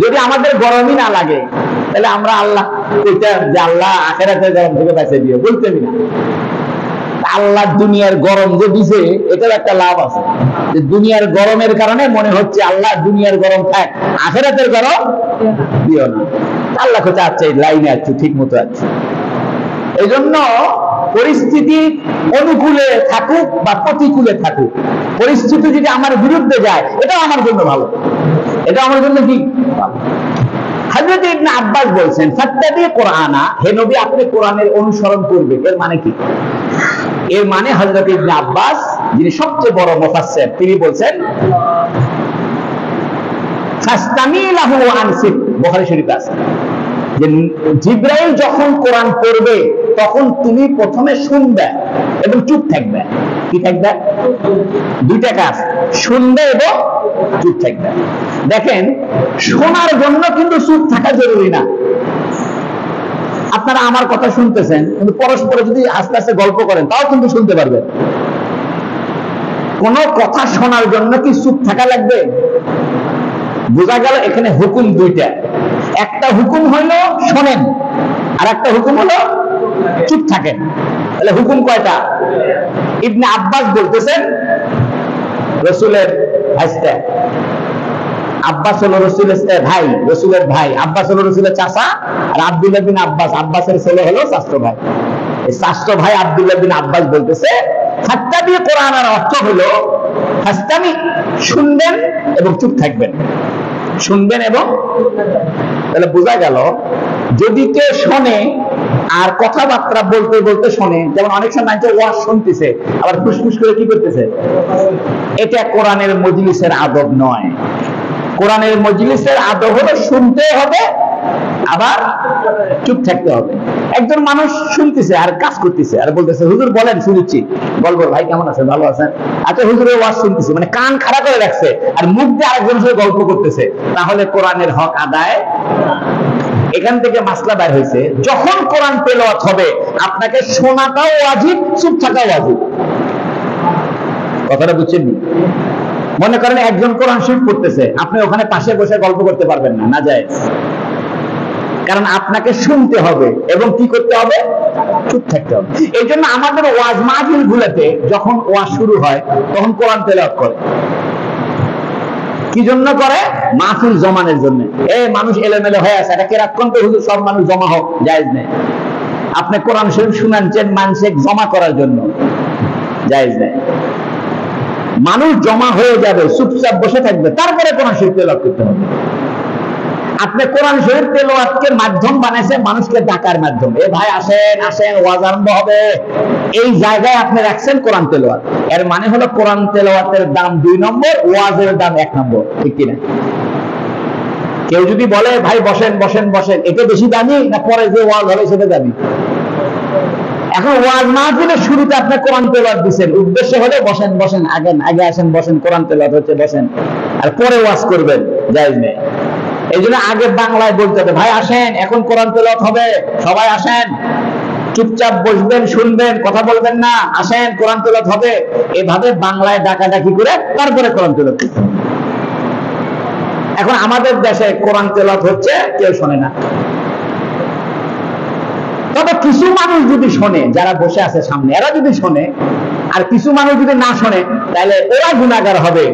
Speaker 1: যদি আমাদের গরমই না লাগে তাহলে আমরা আল্লাহ কইতাম যে আল্লাহ আখেরাতের গরম থেকে বাঁচিয়ে দিও, বলতেই না। আল্লাহ দুনিয়ার গরম যে দিছে এটার একটা লাভ আছে, যে দুনিয়ার গরমের কারণে মনে হচ্ছে আল্লাহ দুনিয়ার গরম থাক, আখেরাতের গরম দিও না। আল্লাহ কোথা আচ্ছা এই লাইনে আছে, ঠিক মতো আছে। এই জন্য পরিস্থিতি অনুকূলে থাকুক বা প্রতিকূলে থাকুক, পরিস্থিতি যদি আমার বিরুদ্ধে যায় এটা আমার জন্য ভালো, এটা আমার জন্য কি ভালো। হযরত ইবনে আব্বাস বলছেন, ফাত্তাবি কুরআনা, হে নবী আপনি কোরআনের অনুসরণ করবেন। এর মানে কি? এর মানে হযরত ইবনে আব্বাস, যিনি সবচেয়ে বড় মুফাসসির, তিনি বলছেন ফাস্তামি লাহু আনসিক, বুখারী শরীফে আছে যে জিবরাইল যখন কোরআন পড়বে তখন তুমি প্রথমে শুনবে এবং চুপ থাকবে। কি থাকবে? দুইটা কাজ, শুনবে এবং চুপ থাকবে। দেখেন, শোনার জন্য কিন্তু চুপ থাকা জরুরি না। আপনারা আমার কথা শুনতেছেন, কিন্তু পরস্পর যদি আস্তে আস্তে গল্প করেন তাও কিন্তু শুনতে পারবেন। কোন কথা শোনার জন্য কি চুপ থাকা লাগবে? বোঝা গেল এখানে হুকুম দুইটা, একটা হুকুম হলো শোনেন আর একটা হুকুম হলো চুপ থাকেন। তাহলে হুকুম কয়টা? ইবনে আব্বাস বলতেছেন রাসূলের ভাইস্তে, আব্বাস হলো রাসূলের ভাই, রাসূলের ভাই, আব্বাস হলো রাসূলের চাচা, আর আব্দুল্লাহ বিন আব্বাস আব্বাসের ছেলে হলো চাচা ভাই। এই চাচা ভাই আব্দুল্লাহ বিন আব্বাস বলতেছে ফাত্তাবি কোরআনের অর্থ হলো ফাস্তামি, শুনবেন এবং চুপ থাকবেন, শুনবেন এবং। তাহলে বোঝা গেল যদি কেউ শোনে আর কথাবার্তা বলতে বলতে শোনে, যেমন অনেক সময় ওয়াজ শুনতেছে আবার ফুসফুস করে কি করতেছে, এটা কোরআনের মজলিসের আদব নয়। কোরআনের মজলিসের আদব হলো শুনতে হবে আবার চুপ থাকতে হবে। একজন মানুষ শুনতেছে আর কাজ করতেছে আর বলতেছে হুজুর বলেন, শুনছি, বলবো ভাই কেমন আছেন, ভালো আছেন, আচ্ছা হুজুরের ওয়াজ শুনতেছি, মানে কান খাড়া করে রাখছে আর মুখ দিয়ে আরেকজনের সাথে গল্প করতেছে, তাহলে কোরআনের হক আদায়। এখান থেকে মাসলা বের হয়েছে, যখন কোরআন তেলাওয়াত হবে আপনাকে শোনাটাও ওয়াজিব, চুপ থাকাও ওয়াজিব। কথাটা বুঝছেন? মনে করেন একজন কোরআন শরীফ পড়তেছে, আপনি ওখানে পাশে বসে গল্প করতে পারবেন না, না যায়, কারণ আপনাকে শুনতে হবে এবং কি করতে হবে, চুপ থাকতে হবে। এই জন্য আমাদের ওয়াজ মাহফিল গুলোতে যখন ওয়াজ শুরু হয় তখন কোরআন তেলাওয়াত করে। কি জন্য করে? মাহফিল জমানের জন্য। মানুষ এলোমেলো হয়ে আছে, এটা কেরাত কণ্ঠে হুজুর সব মানুষ জমা হোক, জায়েজ নেই। আপনি কোরআন শরীফ শুনাচ্ছেন মানুষকে জমা করার জন্য, জায়েজ নেই। মানুষ জমা হয়ে যাবে, চুপচাপ বসে থাকবে, তারপরে কোরআন শরীফ তেলাওয়াত করতে হবে। আপনি কোরআন শরীফ তেলাওয়াতকে মাধ্যম বানাইছেন মানুষকে ডাকার মাধ্যম, এ ভাই আসেন আসেন ওয়াজ আরম্ভ হবে, এই জায়গায় আপনি রাখছেন কোরআন তেলাওয়াত। এর মানে হলো কোরআন তেলাওয়াতের দাম 2 নম্বর, ওয়াজের দাম 1 নম্বর, ঠিক কিনা? কেউ যদি বলে ভাই বসেন বসেন বসেন, এটা বেশি দামি না পরে যে ওয়াজ হবে সেটা দামি? এখন ওয়াজ মাহফিলের শুরুতে আপনি কোরআন তেলাওয়াত দিবেন, উদ্দেশ্য হলো বসেন বসেন, আগে আসেন বসেন, কোরআন তেলাওয়াত হচ্ছে বসেন, আর পরে ওয়াজ করবেন, জায়েজ নেই। এই জন্য আগে বাংলায় বলতে হবে ভাই আসেন এখন কোরআন তেলাওয়াত হবে, সবাই আসেন, চুপচাপ বসবেন, শুনবেন, কথা বলবেন না, আসেন কোরআন তেলাওয়াত হবে। এভাবে বাংলায় ডাকাডাকি করে তারপরে কোরআন তেলাওয়াত করতে হবে। এখন আমাদের দেশে কোরআন তেলাওয়াত হচ্ছে, কেউ শোনে না। তবে কিছু মানুষ যদি শোনে, যারা বসে আছে সামনে, এরা যদি শোনে, আর কিছু মানুষ যদি না শোনে, তাহলে ওরা গুনাহগার হবে,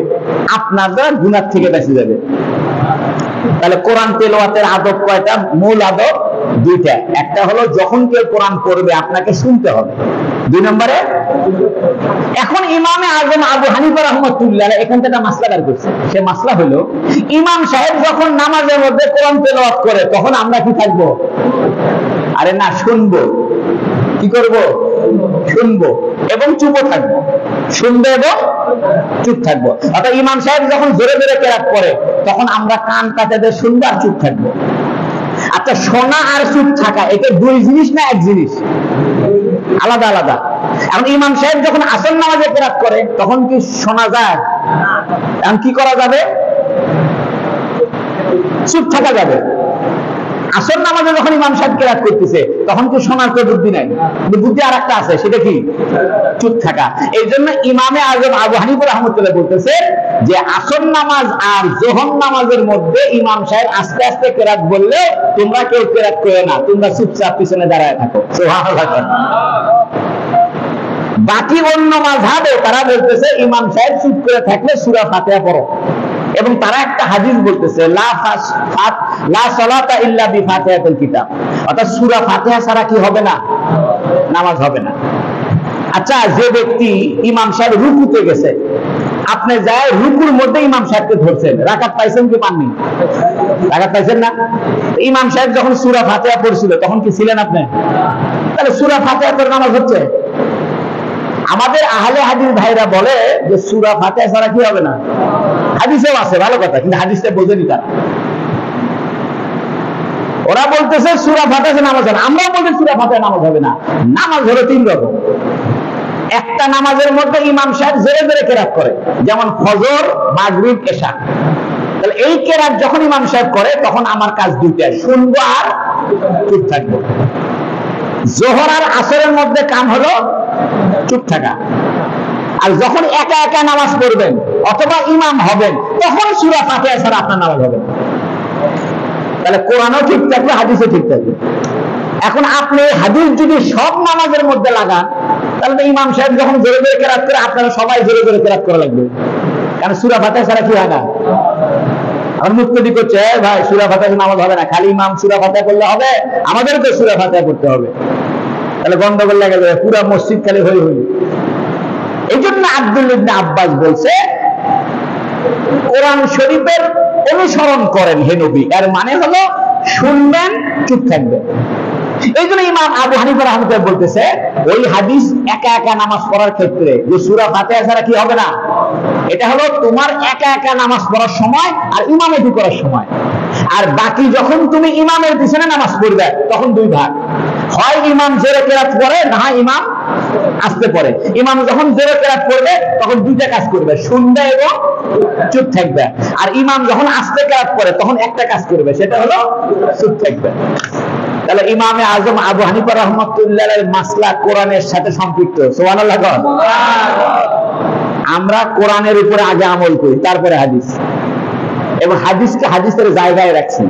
Speaker 1: আপনারা গুনাহ থেকে বেঁচে যাবে। তাহলে কোরআন তেলাওয়াতের আদব কয়টা? মূল আদব 2টা। একটা হলো যখন কেউ কোরআন পড়বে আপনাকে শুনতে হবে, 2 নম্বরে। এখন ইমামে আজম আবু হানিফা রাহমাতুল্লাহ এখান থেকে মাসলা বের করছে। সে মাসলা হলো, ইমাম সাহেব যখন নামাজের মধ্যে কোরআন তেলাওয়াত করে তখন আমরা কি থাকবো? আরে না, শুনবো। কি করব? শুনবো এবং চুপও থাকবো, শুনবো এবং চুপ থাকবো। অর্থাৎ ইমাম সাহেব যখন জোরে জোরে কেরাত করে তখন আমরা কান পাতাতে শুনবো আর চুপ থাকবো। আচ্ছা, শোনা আর চুপ থাকা এটা দুই জিনিস না এক জিনিস? আলাদা আলাদা। এখন ইমাম সাহেব যখন আসর নামাজে কেরাত করে তখন কি শোনা যায়? এখন কি করা যাবে? চুপ থাকা যাবে। আসর নামাজে যখন ইমাম সাহেব কেরাত করতেছে তখন কি শোনার তো বুদ্ধি নাই, বুদ্ধি আর একটা আছে, সেটা কি? চুপ থাকা। এই জন্য ইমামে আজম আবু হানিফা রাহমাতুল্লাহ বলতেছে যে আসর নামাজ আর যোহর নামাজের মধ্যে ইমাম সাহেব আস্তে আস্তে কেরাত বললে তোমরা কেউ কেরাত করো না, তোমরা চুপচাপ পিছনে দাঁড়ায় থাকো। সুবহানাল্লাহ। বাকি অন্য মাযহাবে তারা বলতেছে ইমাম সাহেব চুপ করে থাকলে সূরা ফাতিহা পড়ো, এবং তারা একটা হাদিস বলতেছে লা সালাতা ইল্লা বিফাতিহাতিল কিতাব, অর্থাৎ সূরা ফাতিহা ছাড়া কি হবে না? নামাজ হবে না। আচ্ছা, যে ব্যক্তি ইমাম সাহেব রুকুতে গেছে, আপনি যায় রুকুর মধ্যে ইমাম সাহেবকে ধরছেন, রাকাত পাইছেন কি পাননি? রাকাত পাইছেন না? ইমাম সাহেব যখন সূরা ফাতিহা পড়ছিল তখন কি ছিলেন আপনি? তাহলে সূরা ফাতিহা পড়ে নামাজ হচ্ছে? আমাদের আহলে হাদিস ভাইরা বলে যে সূরা ফাতিহা ছাড়া কি হবে না? হাদিসেও আছে, ভালো কথা, কিন্তু হাদিসটা বোঝেনি তারা। ওরা বলতেছে সূরা ফাতিহা নামাজ হবে না, আমরাও বলছি সূরা ফাতিহা নামাজ হবে না। নামাজ হলো তিন রকম। একটা নামাজের মধ্যে ইমাম সাহেব জোরে জোরে কেরাত করে, যেমন ফজর, মাগরিব, এশা। তাহলে এই কেরাত যখন ইমাম সাহেব করে তখন আমার কাজ দুইটা, শুনবো আর চুপ থাকবো। যোহর আর আসরের মধ্যে কাম হলো চুপ থাকা। আর যখন একা একা নামাজ পড়বেন অথবা ইমাম হবেন তখন সূরা ফাতিহা ছাড়া আপনার নামাজ হবে। তাহলে কোরআনও ঠিক থাকবে, হাদিসও ঠিক থাকবে। এখন আপনি হাদিস যদি সব নামাজের মধ্যে লাগান তাহলে ইমাম সাহেব যখন জোরে জোরে কেরাত করে আপনারা সবাই জোরে জোরে কেরাত করা লাগবে, কারণ সূরা ফাতিহা ছাড়া কি হয় না। আর মুক্তি করছে ভাই সূরা ফাতিহা নামাজ হবে না, খালি ইমাম সূরা ফাতিহা পড়লে হবে, আমাদেরও তো সূরা ফাতিহা পড়তে হবে। তাহলে গন্ডগোল লেগে যাবে, পুরো মসজিদ খালি হই হই। এই জন্য আব্দুল্লাহ ইবনে আব্বাস বলছে কোরআন শরীফের অনুসরণ করেন হে নবী, এর মানে হলো শুনবেন, চুপ থাকবেন। এই জন্য ইমাম আবু হানিফা রাহমাতুল্লাহ বলতেছে ওই হাদিস একা একা নামাজ পড়ার ক্ষেত্রে যে সূরা ফাতিহা ছাড়া কি হবে না, এটা হলো তোমার একা একা নামাজ পড়ার সময় আর ইমামতি করার সময়। আর বাকি যখন তুমি ইমামের পিছনে নামাজ পড়বে তখন দুই ভাগ, হয় ইমাম জোরে কেরাত পড়ে, না হয় ইমাম আস্তে পড়ে। ইমাম যখন জোরে কেরাত পড়বে তখন দুইটা কাজ করবে, শুনবে এবং চুপ থাকবে। আর ইমাম যখন আস্তে কেরাত পড়ে তখন একটা কাজ করবে, সেটা হলো চুপ থাকবে। তাহলে ইমামে আজম আবু হানিফা রাহমাতুল্লাহের মাসলা কোরআনের সাথে সম্পৃক্ত। সুবহানাল্লাহ। আমরা কোরআনের উপরে আগে আমল করি, তারপরে হাদিস, এবং হাদিসকে হাদিসের জায়গায় রাখছি।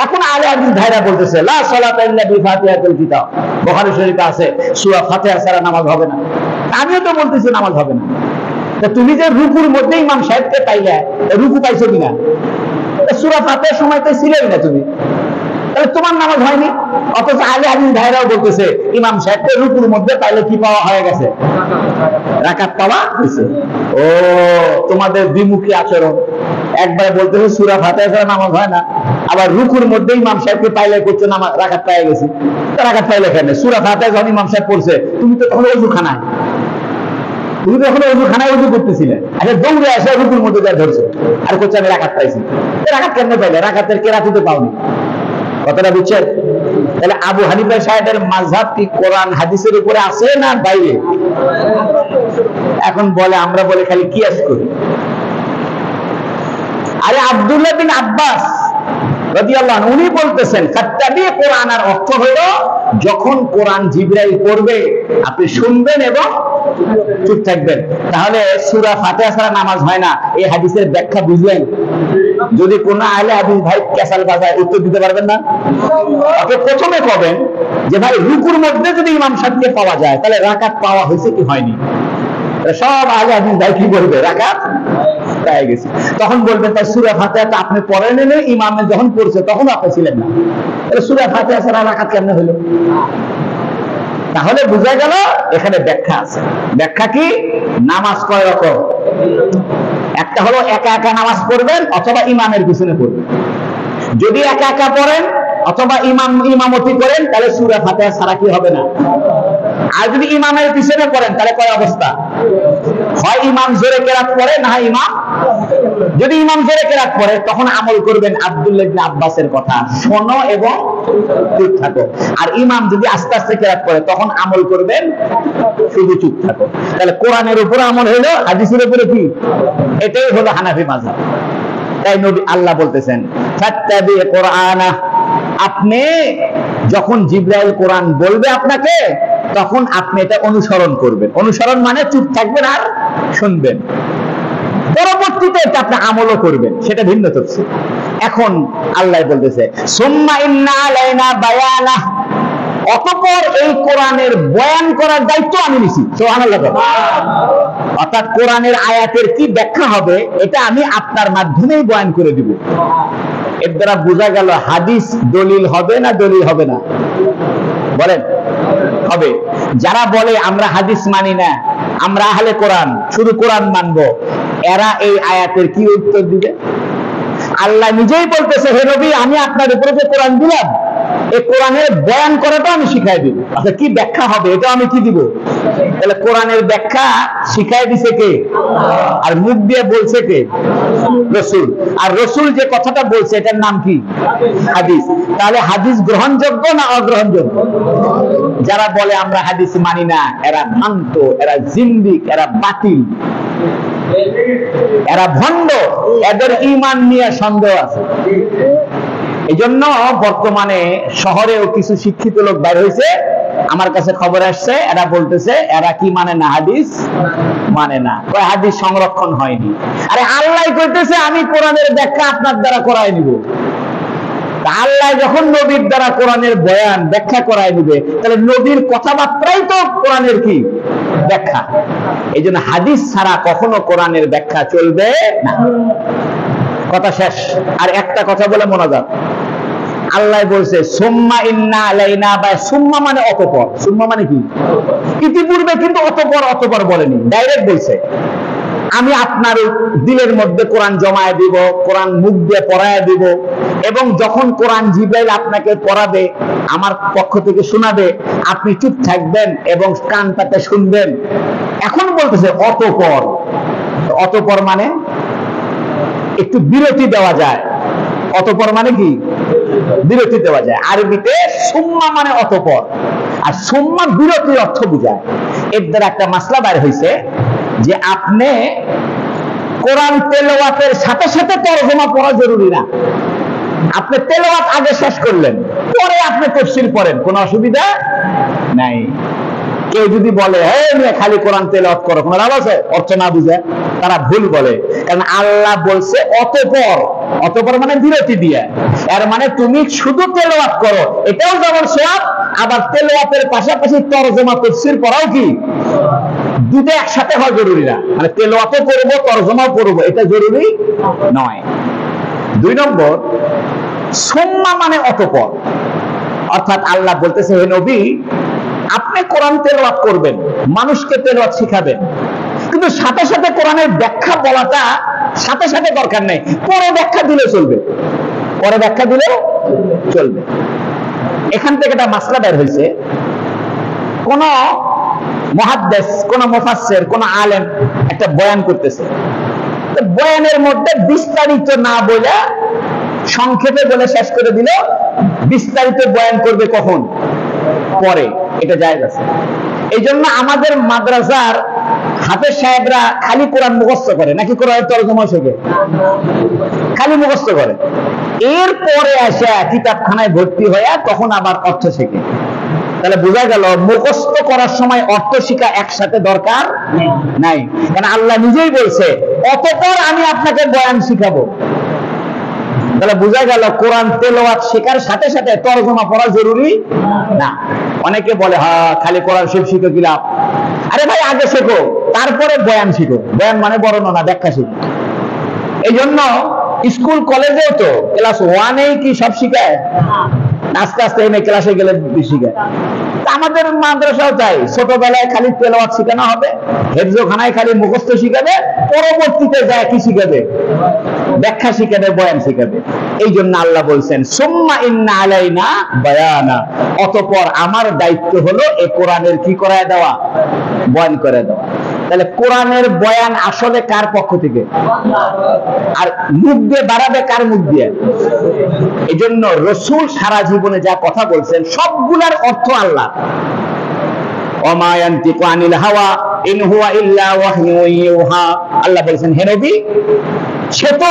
Speaker 1: এখন আলে হাদিস ভাইরা বলতেছে লা সালাতা ইল্লা বিফাতিহাতিল কিতাব, বুখারী শরীফে আছে সূরা ফাতিহা ছাড়া নামাজ হবে না। আমিও তো বলতেছি নামাজ হবে না। তো তুমি যে রুকুর মধ্যে ইমাম সাহেবকে পাইলে, রুকু পাইছো কিনা? সূরা ফাতিহার সময় তো ছিলেই না তুমি, তাহলে তোমার নামাজ হয়নি। অথচ আলে হাদিস ভাইরাও বলতেছে ইমাম সাহেবকে রুকুর মধ্যে পাইলে কি পাওয়া হয়ে গেছে? রাকাত পাওয়া হয়েছে। ও তোমাদের দ্বিমুখী আচরণ। একবারে বলতেছে সূরা ফাতিহা ছাড়া নামাজ হয় না, আবার রুকুর মধ্যে ইমাম সাহেবকে পাইলে করছে নামাজ, রাকাত পেয়ে গেছি। রাকাত পাইলে কেন? সূরা ফাতিহা যখন ইমাম সাহেব পড়ছে তুমি তো তখন ওযুখানায়, তুমি তো এখন ওযুখানায় ওযু করতেছিলে, আচ্ছা দৌড়ে আসে রুকুর মধ্যে যা ধরছে আর করছে আমি রাকাত পাইছি। রাকাত কেন পাইলে? রাকাতের কেরাতই তো পাওনি। কথাটা বুঝছেন? তাহলে আবু হানিফা সাহেবের মাযহাব কি কোরআন হাদিসের উপরে আছে না বাইরে? এখন বলে আমরা বলে খালি কিয়াস করি। আরে আব্দুল্লাহ বিন আব্বাস রাদিয়াল্লাহু আনহু উনি বলতেছেন ফাত্তাবি কোরআনের অর্থ হলো যখন কোরআন জিবরাইল পড়বে আপনি শুনবেন এবং চুপ থাকবেন। তাহলে সূরা ফাতিহা ছাড়া নামাজ হয় না, এই হাদিসের ব্যাখ্যা বুঝলেন? যদি কোন আহলে হাদিস ভাই ক্যাসাল বাজায় উত্তর দিতে পারবেন না, আপনি প্রথমে কবেন যে ভাই রুকুর মধ্যে যদি ইমাম সাহেবকে পাওয়া যায় তাহলে রাকাত পাওয়া হয়েছে কি হয়নি? সব আহলে হাদিস ভাই কি বলবে? রাকাত পেয়ে গেছে। তখন বলবেন তাই সূরা ফাতিহা তো আপনি পড়েন না, ইমামে যখন পড়ছে তখন আপনি ছিলেন না, তাহলে সূরা ফাতিহা ছাড়া রাকাত কেমনে হলো? তাহলে বোঝা গেল এখানে ব্যাখ্যা আছে। ব্যাখ্যা কি? নামাজ কয় রকম? একটা হলো একা একা নামাজ পড়বেন অথবা ইমামের পিছনে পড়বেন। যদি একা একা পড়েন অথবা ইমামতি করেন তাহলে সূরা ফাতিহা ছাড়া কি হবে না? আর যদি ইমামের পিছনে পড়েন তাহলে কয় অবস্থা? হয় ইমাম জোরে কেরাত পড়ে, না হয় ইমাম। যদি ইমাম জোরে কেরাত পড়ে তখন আমল করবেন আব্দুল্লাহ ইবনে আব্বাসের কথা, শোনো এবং চুপ থাকো। আর ইমাম যদি আস্তে আস্তে কেরাত পড়ে তখন আমল করবেন শুধু চুপ থাকো। তাহলে কোরআনের উপর আমল হলো, হাদিসের উপরে কি? এটাই হলো হানাফি মাযহাব। তাই নবী আল্লাহ বলতেছেন ফাত্তাবি কুরআনা, আপনি যখন জিবরাইল কোরআন বলবে আপনাকে তখন আপনি এটা অনুসরণ করবেন। অনুসরণ মানে চুপ থাকবেন আর শুনবেন, পরবর্তীতে এটা আপনি আমলও করবেন, সেটা ভিন্ন তফসীর। এখন আল্লাহ বলতেছে সুম্মা ইন্না আলাইনা বায়ানা, অতঃপর এই কোরআনের বয়ান করার দায়িত্ব আমি নিছি। সুবহানাল্লাহ। অর্থাৎ কোরআনের আয়াতের কি ব্যাখ্যা হবে এটা আমি আপনার মাধ্যমেই বয়ান করে দিব। এর দ্বারা বোঝা গেল হাদিস দলিল হবে না দলিল হবে না? বলেন হবে। যারা বলে আমরা হাদিস মানি না, আমরা আহলে কোরআন, শুধু কোরআন মানবো, এরা এই আয়াতের কি উত্তর দিবে? আল্লাহ নিজেই বলতেছে হে নবী, আমি আপনার উপরে যে কোরআন দিলাম এই কোরআনের বয়ান করাটা আমি শিখাই দিব। আচ্ছা কি ব্যাখ্যা হবে এটা আমি কি দিব? তাহলে কোরআনের ব্যাখ্যা শিখাই দিছে কে? আর মুখ দিয়ে বলছে কে? রাসূল। আর রাসূল যে কথাটা বলছে এটার নাম কি? হাদিস। তাহলে হাদিস গ্রহণযোগ্য না অগ্রহণযোগ্য? যারা বলে আমরা হাদিস মানি না এরা ভ্রান্ত, এরা জিন্দিক, এরা বাতিল, এরা ভণ্ড, এদের ঈমান নিয়ে সন্দেহ আছে। এই জন্য বর্তমানে শহরেও কিছু শিক্ষিত লোক বের হয়েছে, আমার কাছে খবর আসছে, এরা বলতেছে এরা কি মানে না, হাদিস মানে না, হাদিস সংরক্ষণ হয়নি। আরে আল্লাহ কইতেছে আমি কোরআনের ব্যাখ্যা আপনার দ্বারা করাই নিব। আল্লাহ যখন নবীর দ্বারা কোরআনের বয়ান ব্যাখ্যা করাই নিবে তাহলে নবীর কথাবার্তাই তো কোরআনের কি ব্যাখ্যা। এই জন্য হাদিস ছাড়া কখনো কোরআনের ব্যাখ্যা চলবে না। কথা শেষ। আর একটা কথা বলে মোনাজাত। আল্লাহ বলছে সুম্মা ইন্না আলাইনা, বা সুম্মা মানে অতঃপর। সুম্মা মানে কি? ইতিপূর্বে, কিন্তু অতঃপর অতঃপর বলেনি, ডাইরেক্ট বলছে আমি আপনার দিলের মধ্যে কোরআন জমায়ে দিব, কোরআন মুখ দিয়ে পড়ায় দিব, এবং যখন কোরআন জিবরাইল আপনাকে পড়াবে আমার পক্ষ থেকে শোনাবে আপনি চুপ থাকবেন এবং কান পাতে শুনবেন। এখন বলতেছে অতঃপর। অতঃপর মানে একটু বিরতি দেওয়া যায়। অতঃপর মানে কি? বিরতি দেওয়া যায়। আরবিতে সুম্মা মানে অতঃপর, আর সুম্মা বিরতির অর্থ বোঝায়। এর দ্বারা একটা মাসলা বের হয়েছে যে আপনি কোরআন তেলাওয়াতের সাথে সাথে তরজমা পড়া জরুরি না। আপনি তেলাওয়াত আগে শেষ করলেন, পরে আপনি তাফসীর পড়েন, কোনো অসুবিধা নাই। কেউ যদি বলে হ্যাঁ খালি কোরআন তেলাওয়াত করো, কোনো লাভ আছে? অর্থ না বুঝে তারা ভুল বলে। কারণ আল্লাহ বলছে অতঃপর। অতঃপর মানে বিরতি দিয়ে। এর মানে তুমি শুধু তেলাওয়াত করো, এটাও যেমন সওয়াব, আবার তেলাওয়াতের পাশাপাশি তরজমা তাফসীর পড়াও কি দুটো একসাথে হওয়া জরুরি না। মানে তেলাওয়াতও করবো তরজমাও করবো, এটা জরুরি নয়। 2 নম্বর, সুম্মা মানে অতঃপর। অর্থাৎ আল্লাহ বলতেছে হে নবী আপনি কোরআন তেলাওয়াত করবেন, মানুষকে তেলাওয়াত শিখাবেন, কিন্তু সাথে সাথে কোরআনের ব্যাখ্যা বলাটা সাথে সাথে দরকার নেই, পরে ব্যাখ্যা দিলে চলবে। পরে ব্যাখ্যা দিলেও চলবে। এখান থেকে একটা মাসলা বের হয়েছে। কোন মুহাদ্দিস, কোন মুফাসসির, কোন আলেম একটা বয়ান করতেছে, বয়ানের মধ্যে বিস্তারিত না বলে সংক্ষেপে বলে শেষ করে দিল। বিস্তারিত বয়ান করবে কখন? পরে। এটা জায়েজ আছে। এই জন্য আমাদের মাদ্রাসার হাফেজ সাহেবরা খালি কোরআন মুখস্থ করে নাকি কোরআনের তরজমা শেখে? খালি মুখস্থ করে, এরপরে আসে কিতাবখানায় ভর্তি হয়ে তখন আবার অর্থ শেখে। তাহলে বোঝা গেল মুখস্থ করার সময় অর্থ শিখা একসাথে দরকার নাই। কারণ আল্লাহ নিজেই বলছে অতঃপর আমি আপনাকে বয়ান শিখাবো। তাহলে বোঝা গেল কোরআন তেলাওয়াত শেখার সাথে সাথে তরজমা পড়া জরুরি না। অনেকে বলে হ্যাঁ খালি কোরআন শরীফ শিখে কি লাভ? আরে ভাই আগে শেখো, তারপরে বয়ান শিখো। বয়ান মানে বর্ণনা, ব্যাখ্যা শিখো। এই জন্য স্কুল কলেজেও তো ক্লাস 1-এই কি সব শিখায়? আস্তে আস্তে এমএ ক্লাসে গেলে শিখে। আমাদের মাদ্রাসাও তাই, ছোটবেলায় খালি তেলাওয়াত শেখানো হবে, হেফজখানায় খালি মুখস্থ শিখাবে, পরবর্তীতে যায় কি শিখাবে? ব্যাখ্যা শিখাবে, বয়ান শিখাবে। এই জন্য আল্লাহ বলছেন সুম্মা ইন্না আলাইনা বায়ানা, অতঃপর আমার দায়িত্ব হলো এই কোরআনের কি করায় দেওয়া? বয়ান করে দেওয়া। তাহলে কোরআনের বয়ান আসলে কার পক্ষ থেকে? আর মুখ দিয়ে বাড়াবে কার মুখ দিয়ে? এই জন্য রাসূল সারা জীবনে যা কথা বলছেন সবগুলার অর্থ আল্লাহ। ওমা ইয়ানতিকু আনিল হাওয়া ইন হুয়া ইল্লা ওয়াহয়ুন ইউহা, আল্লাহ বলেছেন হে নবী, সে তো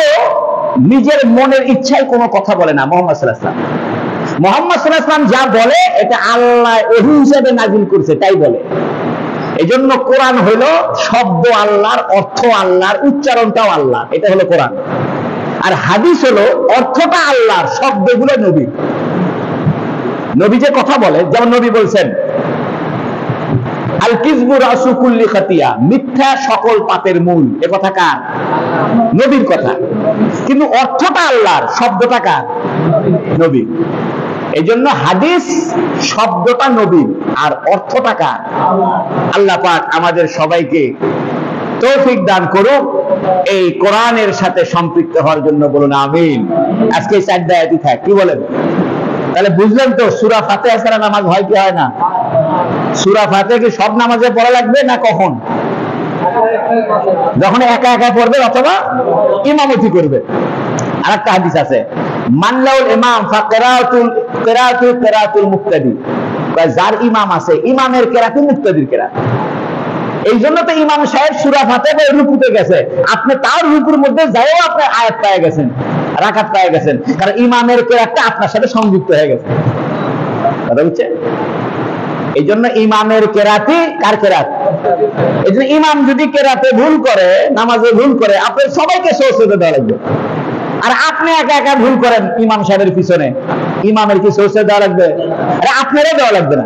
Speaker 1: নিজের মনের ইচ্ছায় কোনো কথা বলে না। মুহাম্মদ সাল্লাল্লাহু আলাইহি ওয়াসাল্লাম, মুহাম্মদ সাল্লাল্লাহু আলাইহি ওয়াসাল্লাম যা বলে এটা আল্লাহ ওহী হিসেবে নাযিল করছে, তাই বলে। এজন্য কোরআন হলো শব্দ আল্লাহর, অর্থ আল্লাহর, উচ্চারণটাও আল্লাহ, এটা হলো কোরআন। আর হাদিস হলো অর্থটা আল্লাহর, শব্দগুলো নবী। নবী যে কথা বলে, যেমন নবী বলছেন আল কিযবু রাসু কুল্লি খাতিয়া, মিথ্যা সকল পাপের মূল। এ কথা কার? নবীর কথা। কিন্তু অর্থটা আল্লাহর, শব্দটা কার? নবী। এই জন্য হাদিস শব্দটা নবী আর অর্থটা কার? আল্লাহ পাক আমাদের সবাইকে তৌফিক দান করুক এই কোরআনের সাথে সম্পৃক্ত হওয়ার জন্য, বলুন আমিন। আজকে 4টা আয়াতই থাক, কি বলেন? তাহলে বুঝলেন তো সূরা ফাতিহা ছাড়া নামাজ হয় কি হয় না? সূরা ফাতিহা কি সব নামাজে পড়া লাগবে না কখন? যখন একা একা পড়বে অথবা ইমামতি করবে। আরেকটা হাদিস আছে, মানলাউল ইমাম কিরাতুল মুক্তাদি, যার ইমাম আছে ইমামের কেরাত মুক্তাদির কেরাত। এই জন্য তো ইমাম সাহেব সূরা ফাতিহা রুকুতে গেছে, আপনি তার রুকুর মধ্যে যাইও আপনি আয়াত পেয়ে গেছেন, রাকাত পেয়ে গেছেন, কারণ ইমামের কেরাতটা আপনার সাথে সংযুক্ত হয়ে গেছে। কথা বুঝছেন? এই জন্য ইমামের কেরাতি কার কেরাত? এই জন্য ইমাম যদি কেরাতে ভুল করে, নামাজে ভুল করে, আপনি সবাইকে সহযোগিতা দেওয়া লাগবে। আর আপনি একা একা ভুল করেন ইমাম সাহেবের পিছনে, ইমামের কি সহযোগিতা দেওয়া লাগবে? আরে আপনারও দেওয়া লাগবে না।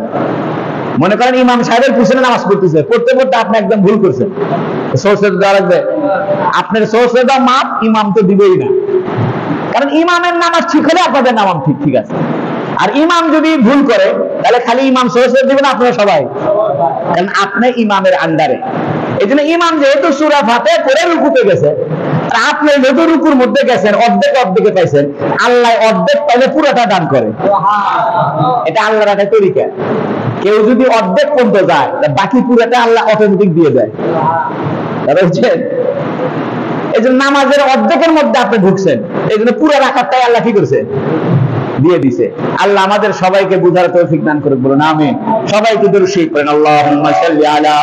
Speaker 1: মনে করেন ইমাম সাহেবের পিছনে নামাজ পড়তেছে, পড়তে পড়তে আপনি একদম ভুল করছেন, সহযোগিতা দেওয়া লাগবে? আপনার সহযোগিতা মাপ ইমাম তো দিবেই না, কারণ ইমামের নামাজ ঠিক হলে আপনাদের নামাজ ঠিক ঠিক আছে। আর ইমাম যদি ভুল করে তাহলে খালি ইমাম সহযোগিতা দিবেন আপনারা সবাই, কারণ আপনি ইমামের আন্ডারে। এই জন্য ইমাম যেহেতু সূরা ফাতিহা পড়ে রুকুতে গেছে, আর আপনি যত রুকুর মধ্যে গেছেন অর্ধেকে পাইছেন, আল্লাহ অর্ধেক পাইলে পুরোটা দান করে। এটা আল্লাহর একটা তরিকা। কেউ যদি অর্ধেক পর্যন্ত যায় বাকি পুরোটা আল্লাহ অটোমেটিক দিয়ে দেয়। বুঝছেন? এই জন্য নামাজের অর্ধেকের মধ্যে আপনি ঢুকছেন, এই জন্য পুরো রাকাতটাই আল্লাহ কি করছে? দিয়ে দিছে। আল্লাহ আমাদের সবাইকে বুঝার তৌফিক দান করুক, বলুন আমিন। সবাইকে দরুদ শরীফ পড়েন, আল্লাহুম্মা সাল্লি আলা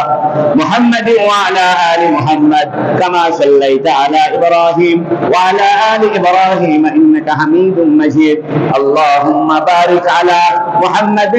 Speaker 1: মুহাম্মাদ ওয়া আলা আলি মুহাম্মাদ কামা সাল্লাইতা আলা ইব্রাহিম ওয়া আলা আলি ইব্রাহিম ইন্নাকা হামিদুম মাজিদ। আল্লাহুম্মা বারিক আলা মুহাম্মাদ